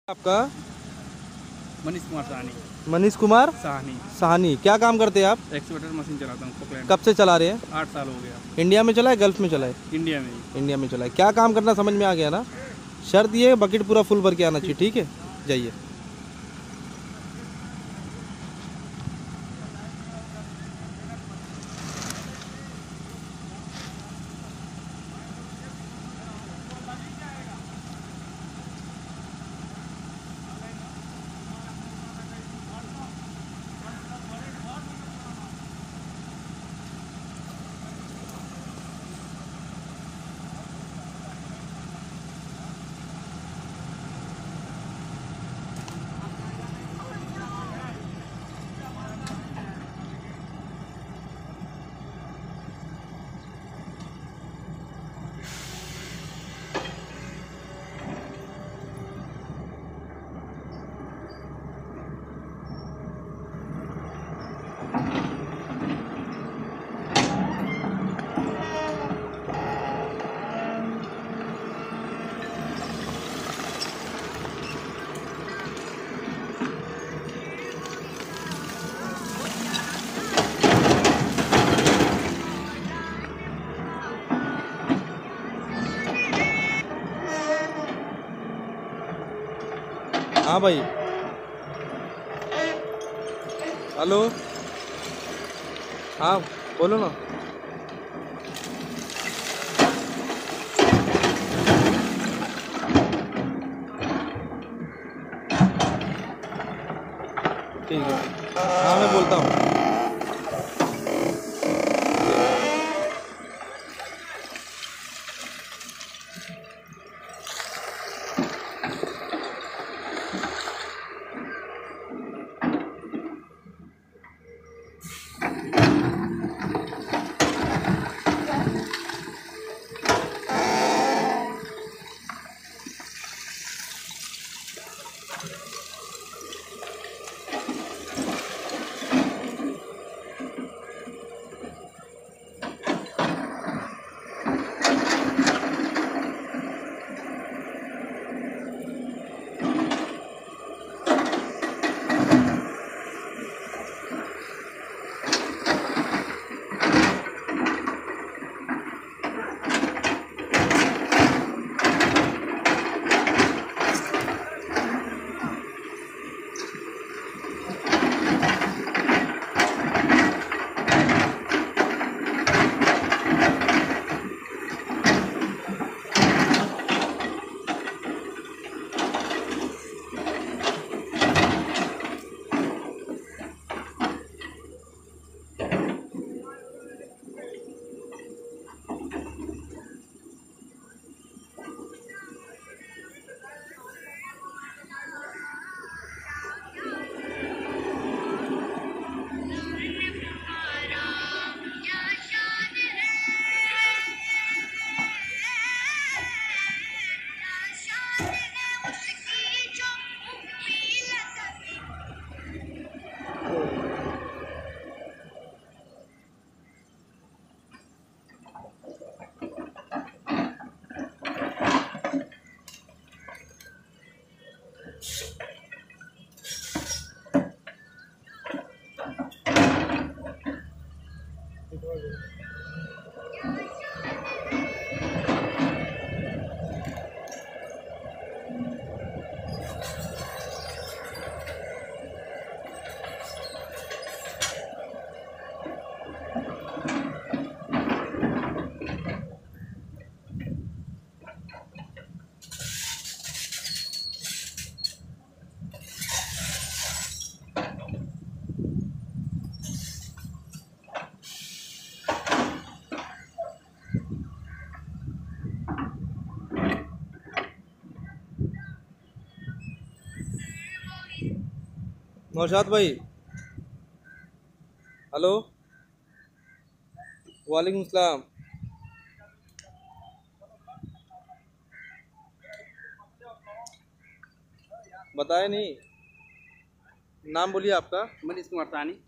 आपका? मनीष कुमार साहनी। मनीष कुमार साहनी। साहनी। क्या काम करते हैं आप? एक्सकेवेटर मशीन चलाता हूँ पोक्लैन। कब से चला रहे हैं? 8 साल हो गया। इंडिया में चला है, गल्फ में चला है? इंडिया में ही। इंडिया में चला है। क्या काम करना समझ में आ गया ना। शर्त ये बकेट पूरा फुल भर के आना चाहिए, ठीक है? जाइए। हाँ भाई, हेलो। हाँ बोलो ना। ठीक है, हाँ मैं बोलता हूँ। नौशाद भाई, हेलो। वालेकुम सलाम। बताए नहीं, नाम बोलिए आपका। मनीष कुमार साहनी।